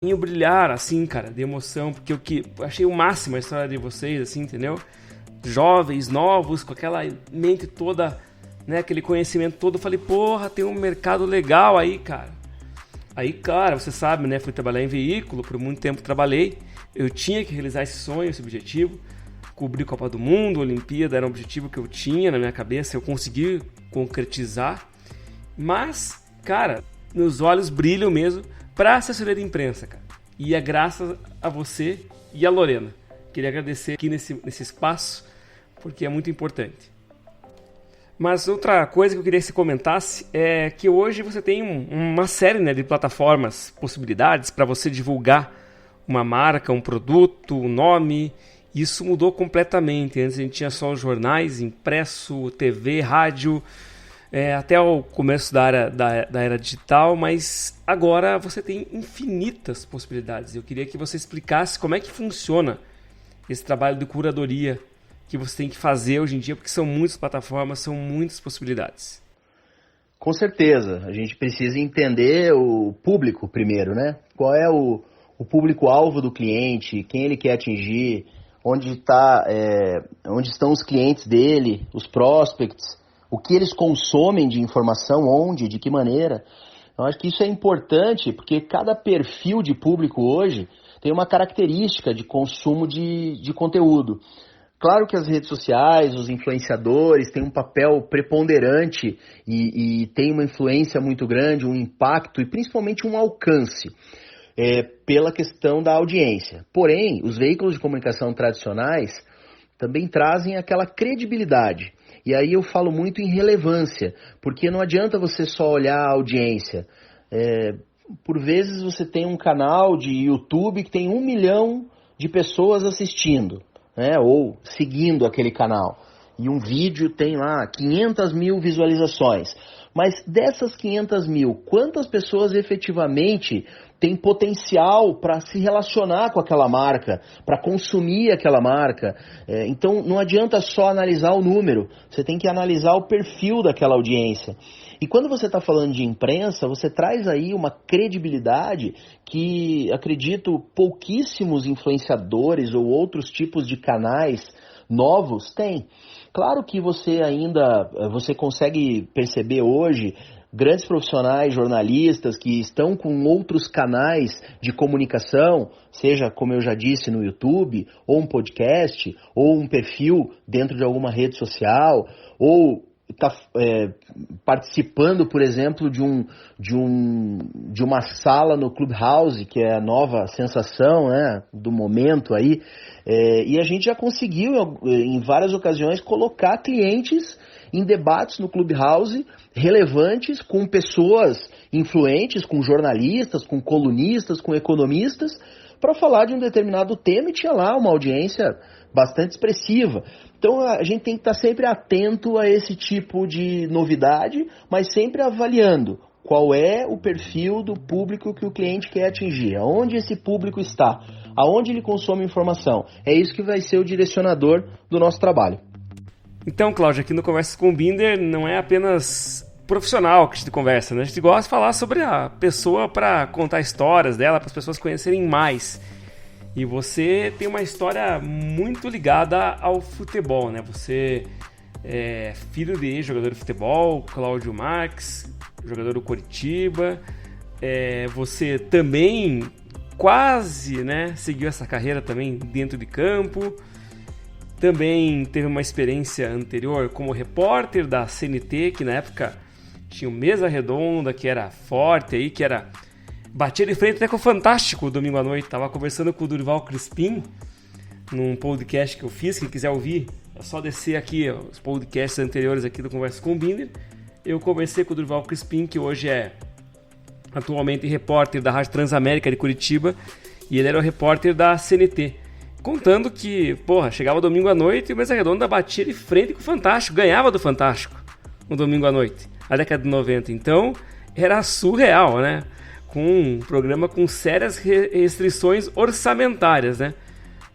em brilhar, assim, cara, de emoção, porque eu achei o máximo a história de vocês, assim, entendeu? Jovens, novos, com aquela mente toda, né, aquele conhecimento todo. Eu falei, porra, tem um mercado legal aí, cara. Aí, claro, você sabe, né, fui trabalhar em veículo, por muito tempo trabalhei. Eu tinha que realizar esse sonho, esse objetivo. Cobrir Copa do Mundo, Olimpíada, era um objetivo que eu tinha na minha cabeça, eu consegui concretizar. Mas, cara, meus olhos brilham mesmo para assessoria de imprensa, cara. E é graças a você e a Lorena. Queria agradecer aqui nesse espaço, porque é muito importante. Mas outra coisa que eu queria que você comentasse é que hoje você tem uma série, né, de plataformas, possibilidades para você divulgar uma marca, um produto, um nome. Isso mudou completamente. Antes a gente tinha só os jornais, impresso, TV, rádio, até o começo da era digital, mas agora você tem infinitas possibilidades. Eu queria que você explicasse como é que funciona esse trabalho de curadoria que você tem que fazer hoje em dia, porque são muitas plataformas, são muitas possibilidades. Com certeza, a gente precisa entender o público primeiro, né? Qual é o público-alvo do cliente, quem ele quer atingir, onde estão os clientes dele, os prospects, o que eles consomem de informação, onde, de que maneira. Eu acho que isso é importante, porque cada perfil de público hoje tem uma característica de consumo de conteúdo. Claro que as redes sociais, os influenciadores têm um papel preponderante e tem uma influência muito grande, um impacto e principalmente um alcance pela questão da audiência. Porém, os veículos de comunicação tradicionais também trazem aquela credibilidade. E aí eu falo muito em relevância, porque não adianta você só olhar a audiência. Por vezes você tem um canal de YouTube que tem 1 milhão de pessoas assistindo, né, ou seguindo aquele canal. E um vídeo tem lá 500 mil visualizações. Mas dessas 500 mil, quantas pessoas efetivamente têm potencial para se relacionar com aquela marca, para consumir aquela marca? Então não adianta só analisar o número, você tem que analisar o perfil daquela audiência. E quando você está falando de imprensa, você traz aí uma credibilidade que, acredito, pouquíssimos influenciadores ou outros tipos de canais novos têm. Claro que você consegue perceber hoje grandes profissionais, jornalistas que estão com outros canais de comunicação, seja, como eu já disse, no YouTube, ou um podcast, ou um perfil dentro de alguma rede social, ou está participando, por exemplo, de uma sala no Clubhouse, que é a nova sensação, né, do momento aí, e a gente já conseguiu, em várias ocasiões, colocar clientes em debates no Clubhouse relevantes com pessoas influentes, com jornalistas, com colunistas, com economistas, para falar de um determinado tema, e tinha lá uma audiência bastante expressiva. Então a gente tem que estar sempre atento a esse tipo de novidade, mas sempre avaliando qual é o perfil do público que o cliente quer atingir, aonde esse público está, aonde ele consome informação. É isso que vai ser o direcionador do nosso trabalho. Então, Cláudio, aqui no Conversas com o Binder não é apenas profissional que a gente conversa, né? A gente gosta de falar sobre a pessoa para contar histórias dela, para as pessoas conhecerem mais. E você tem uma história muito ligada ao futebol, né? Você é filho de jogador de futebol, Cláudio Marques, jogador do Coritiba. Você também quase, né, seguiu essa carreira também dentro de campo. Também teve uma experiência anterior como repórter da CNT, que na época tinha o Mesa Redonda, que era forte aí, que era... Batia de frente até com o Fantástico domingo à noite. Tava conversando com o Dorival Crispim num podcast que eu fiz. Quem quiser ouvir, é só descer aqui os podcasts anteriores aqui do Conversa com o Binder. Eu conversei com o Dorival Crispim, que hoje é atualmente repórter da Rádio Transamérica de Curitiba, e ele era o repórter da CNT. Contando que, chegava domingo à noite e o Mesa Redonda batia de frente com o Fantástico, ganhava do Fantástico no domingo à noite, na década de 90. Então, era surreal, né? Com um programa com sérias restrições orçamentárias, né?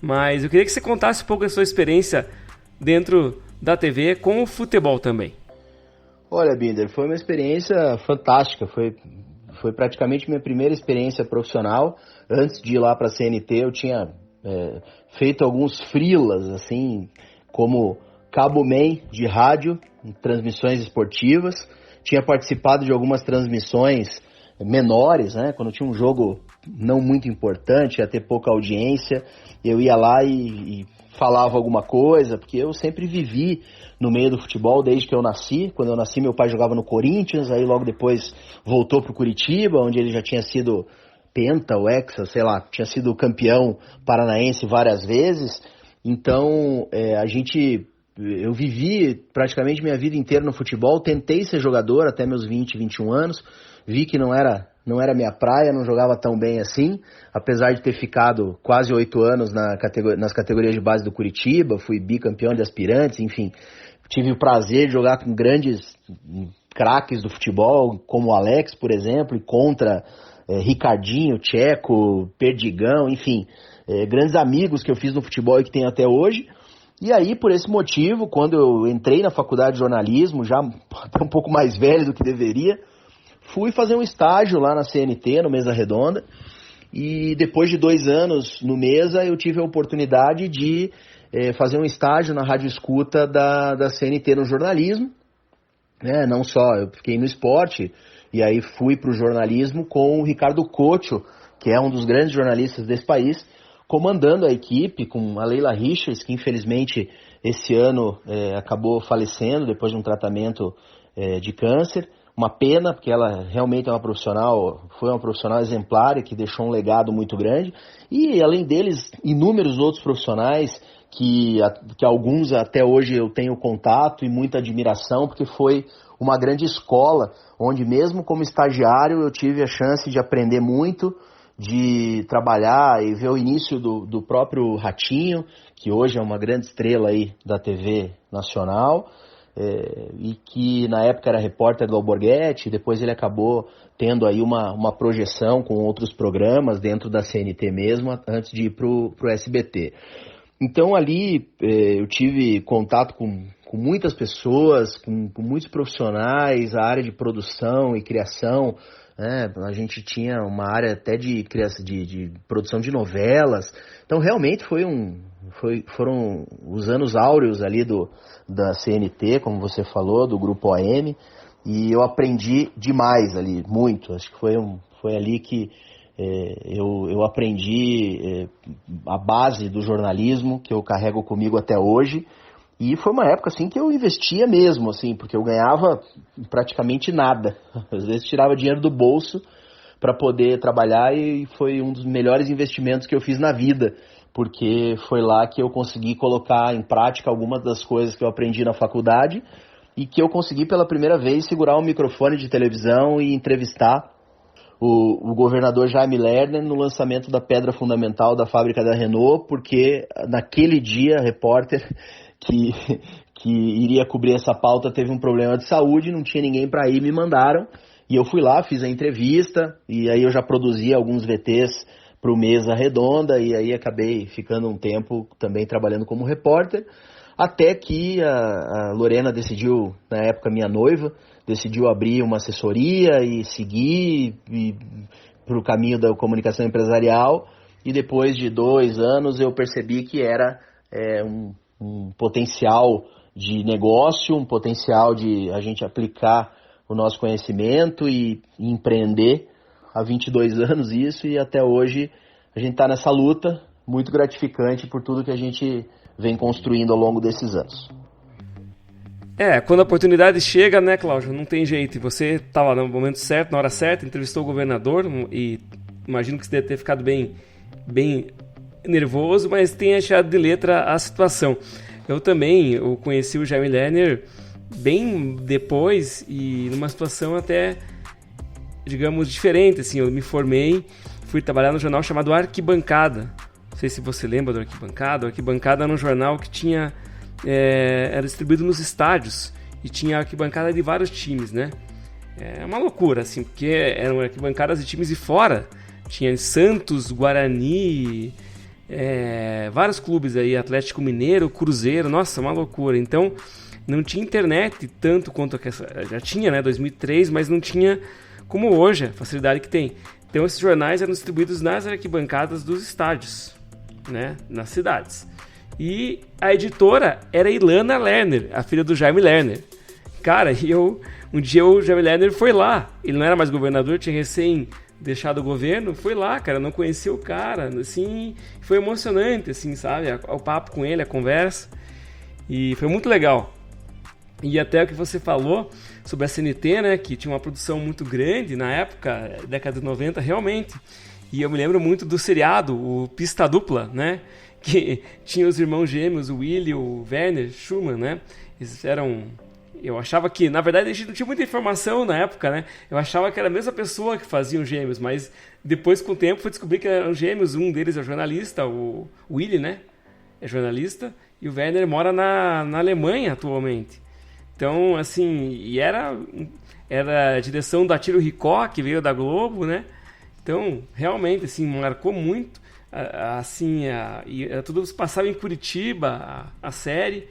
Mas eu queria que você contasse um pouco da sua experiência dentro da TV com o futebol também. Olha, Binder, foi uma experiência fantástica, foi Foi praticamente minha primeira experiência profissional. Antes de ir lá para a CNT, eu tinha feito alguns freelas, assim, como cabo man de rádio, em transmissões esportivas. Tinha participado de algumas transmissões menores, né? Quando tinha um jogo não muito importante, ia ter pouca audiência, eu ia lá e falava alguma coisa, porque eu sempre vivi no meio do futebol desde que eu nasci. Quando eu nasci, meu pai jogava no Corinthians, aí logo depois voltou pro Curitiba, onde ele já tinha sido penta ou hexa, sei lá, tinha sido campeão paranaense várias vezes. Então, eu vivi praticamente minha vida inteira no futebol, tentei ser jogador até meus 20, 21 anos, vi que não era minha praia, não jogava tão bem assim, apesar de ter ficado quase 8 anos nas categorias de base do Curitiba, fui bicampeão de aspirantes, enfim, tive o prazer de jogar com grandes craques do futebol, como o Alex, por exemplo, e contra Ricardinho, Tcheco, Perdigão, enfim, grandes amigos que eu fiz no futebol e que tenho até hoje. E aí, por esse motivo, quando eu entrei na faculdade de jornalismo, já até um pouco mais velho do que deveria, fui fazer um estágio lá na CNT, no Mesa Redonda, e depois de 2 anos no Mesa, eu tive a oportunidade de fazer um estágio na Rádio Escuta da CNT no jornalismo, né? Não só, eu fiquei no esporte, e aí fui para o jornalismo com o Ricardo Couto, que é um dos grandes jornalistas desse país, comandando a equipe com a Leila Richards, que infelizmente esse ano acabou falecendo depois de um tratamento de câncer. Uma pena, porque ela realmente foi uma profissional exemplar e que deixou um legado muito grande. E além deles, inúmeros outros profissionais que alguns até hoje eu tenho contato e muita admiração, porque foi uma grande escola, onde mesmo como estagiário eu tive a chance de aprender muito, de trabalhar e ver o início do próprio Ratinho, que hoje é uma grande estrela aí da TV nacional, e que na época era repórter do Alborguete, depois ele acabou tendo aí uma projeção com outros programas dentro da CNT mesmo, antes de ir pro SBT. Então ali eu tive contato com muitas pessoas, com muitos profissionais, a área de produção e criação, a gente tinha uma área até de criação, de produção de novelas. Então realmente foram os anos áureos ali da CNT, como você falou, do Grupo OM, e eu aprendi demais ali, muito. Acho que foi ali que eu aprendi a base do jornalismo, que eu carrego comigo até hoje. E foi uma época assim que eu investia mesmo, assim, porque eu ganhava praticamente nada. Às vezes tirava dinheiro do bolso para poder trabalhar, e foi um dos melhores investimentos que eu fiz na vida, porque foi lá que eu consegui colocar em prática algumas das coisas que eu aprendi na faculdade e que eu consegui pela primeira vez segurar um microfone de televisão e entrevistar o governador Jaime Lerner no lançamento da pedra fundamental da fábrica da Renault, porque naquele dia, repórter que iria cobrir essa pauta teve um problema de saúde, não tinha ninguém para ir, me mandaram, e eu fui lá, fiz a entrevista, e aí eu já produzi alguns VTs para o Mesa Redonda, e aí acabei ficando um tempo também trabalhando como repórter, até que a Lorena decidiu, na época minha noiva, decidiu abrir uma assessoria e seguir para o caminho da comunicação empresarial, e depois de 2 anos eu percebi que era um potencial de negócio, um potencial de a gente aplicar o nosso conhecimento e empreender. Há 22 anos isso, e até hoje a gente está nessa luta, muito gratificante por tudo que a gente vem construindo ao longo desses anos. Quando a oportunidade chega, né, Cláudio, não tem jeito. E você estava no momento certo, na hora certa, entrevistou o governador, e imagino que você deve ter ficado bem nervoso, mas tem achado de letra a situação. Eu conheci o Jaime Lerner bem depois, e numa situação até, digamos, diferente, assim. Eu me formei, fui trabalhar no jornal chamado Arquibancada. Não sei se você lembra do Arquibancada. O Arquibancada era um jornal que era distribuído nos estádios, e tinha arquibancada de vários times, né? É uma loucura, assim, porque eram arquibancadas de times de fora. Tinha Santos, Guarani, vários clubes aí, Atlético Mineiro, Cruzeiro, nossa, uma loucura. Então, não tinha internet tanto quanto já tinha, né, 2003, mas não tinha como hoje, a facilidade que tem. Então esses jornais eram distribuídos nas arquibancadas dos estádios, né, nas cidades. E a editora era Ilana Lerner, a filha do Jaime Lerner. Cara, um dia o Jaime Lerner foi lá, ele não era mais governador, tinha recém deixado o governo, foi lá, cara, não conhecia o cara, assim, foi emocionante, assim, sabe, o papo com ele, a conversa, e foi muito legal. E até o que você falou sobre a CNT, né, que tinha uma produção muito grande na época, década de 90, realmente, e eu me lembro muito do seriado, o Pista Dupla, né, que tinha os irmãos gêmeos, o Willy e o Werner Schumann, né, eles eram... Eu achava que, na verdade, a gente não tinha muita informação na época, né? Eu achava que era a mesma pessoa que fazia os gêmeos, mas depois, com o tempo, fui descobrir que eram gêmeos. Um deles é jornalista, o Willy, né? É jornalista. E o Werner mora na Alemanha atualmente. Então, assim, e era a direção da Tiro Ricó, que veio da Globo, né? Então, realmente, assim, marcou muito. Assim, tudo se passava em Curitiba, a série.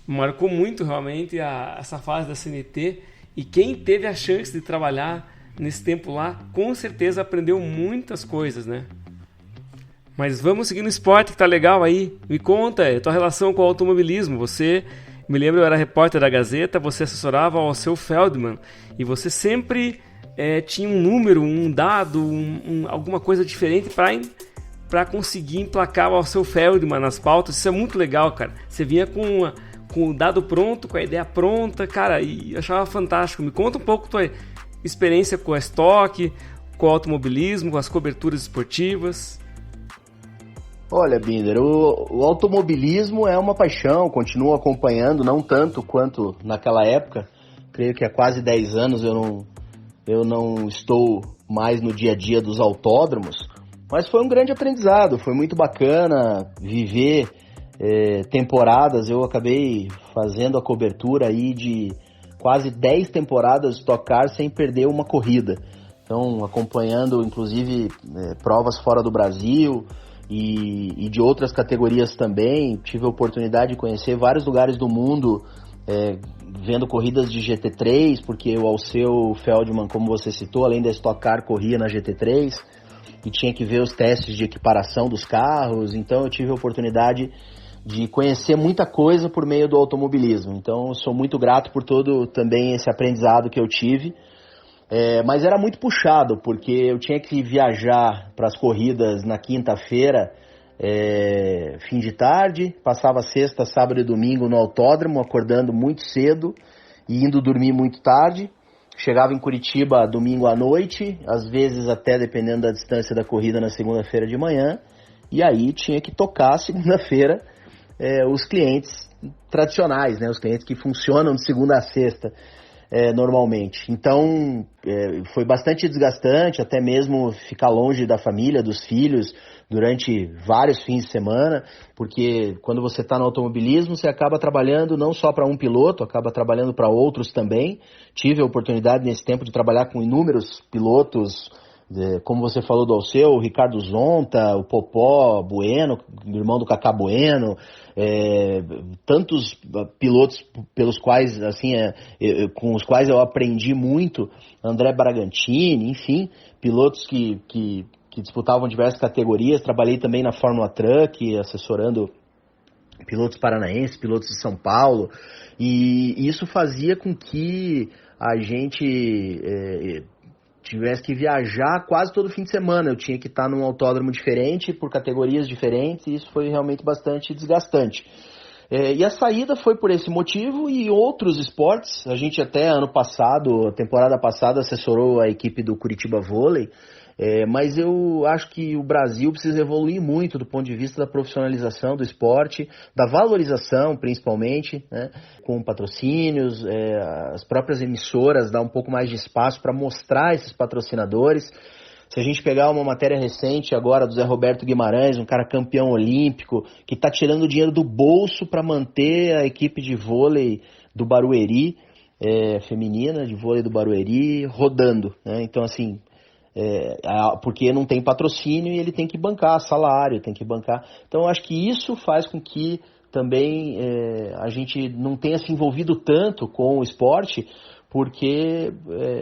Marcou muito realmente essa fase da CNT, e quem teve a chance de trabalhar nesse tempo lá, com certeza aprendeu muitas coisas, né? Mas vamos seguir no esporte, que tá legal aí. Me conta, a tua relação com o automobilismo. Você, me lembro, eu era repórter da Gazeta, você assessorava ao Alceu Feldman, e você sempre tinha um número, um dado, alguma coisa diferente para conseguir emplacar o Alceu Feldman nas pautas. Isso é muito legal, cara. Você vinha com o dado pronto, com a ideia pronta, cara, e eu achava fantástico. Me conta um pouco tua experiência com a estoque, com o automobilismo, com as coberturas esportivas. Olha, Binder, o automobilismo é uma paixão, continuo acompanhando, não tanto quanto naquela época. Creio que há quase 10 anos eu não estou mais no dia a dia dos autódromos, mas foi um grande aprendizado, foi muito bacana viver temporadas. Eu acabei fazendo a cobertura aí de quase 10 temporadas de Stock Car sem perder uma corrida. Então, acompanhando inclusive provas fora do Brasil e de outras categorias também. Tive a oportunidade de conhecer vários lugares do mundo, vendo corridas de GT3, porque o Alceu Feldman, como você citou, além da Stock Car, corria na GT3 e tinha que ver os testes de equiparação dos carros. Então eu tive a oportunidade de conhecer muita coisa por meio do automobilismo. Então eu sou muito grato por todo também esse aprendizado que eu tive. Mas era muito puxado, porque eu tinha que viajar para as corridas na quinta-feira, fim de tarde, passava sexta, sábado e domingo no autódromo, acordando muito cedo e indo dormir muito tarde. Chegava em Curitiba domingo à noite, às vezes até dependendo da distância da corrida na segunda-feira de manhã, e aí tinha que tocar segunda-feira os clientes tradicionais, né, os clientes que funcionam de segunda a sexta normalmente. Então foi bastante desgastante, até mesmo ficar longe da família, dos filhos, durante vários fins de semana, porque quando você está no automobilismo, você acaba trabalhando não só para um piloto, acaba trabalhando para outros também. Tive a oportunidade nesse tempo de trabalhar com inúmeros pilotos, como você falou do Alceu, o Ricardo Zonta, o Popó Bueno, irmão do Cacá Bueno, tantos pilotos pelos quais, assim, com os quais eu aprendi muito, André Bragantini, enfim, pilotos que disputavam diversas categorias. Trabalhei também na Fórmula Truck, assessorando pilotos paranaenses, pilotos de São Paulo, e isso fazia com que a gente tivesse que viajar quase todo fim de semana. Eu tinha que estar num autódromo diferente, por categorias diferentes, e isso foi realmente bastante desgastante. E a saída foi por esse motivo e outros esportes. A gente até ano passado, temporada passada, assessorou a equipe do Curitiba Vôlei, mas eu acho que o Brasil precisa evoluir muito do ponto de vista da profissionalização do esporte, da valorização principalmente, né, com patrocínios, as próprias emissoras dar um pouco mais de espaço para mostrar esses patrocinadores. Se a gente pegar uma matéria recente agora do Zé Roberto Guimarães, um cara campeão olímpico, que está tirando dinheiro do bolso para manter a equipe de vôlei do Barueri, feminina, de vôlei do Barueri, rodando, né? Então, assim, porque não tem patrocínio e ele tem que bancar salário, tem que bancar. Então, eu acho que isso faz com que também a gente não tenha se envolvido tanto com o esporte, porque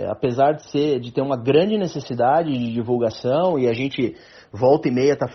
apesar de ter uma grande necessidade de divulgação, e a gente volta e meia está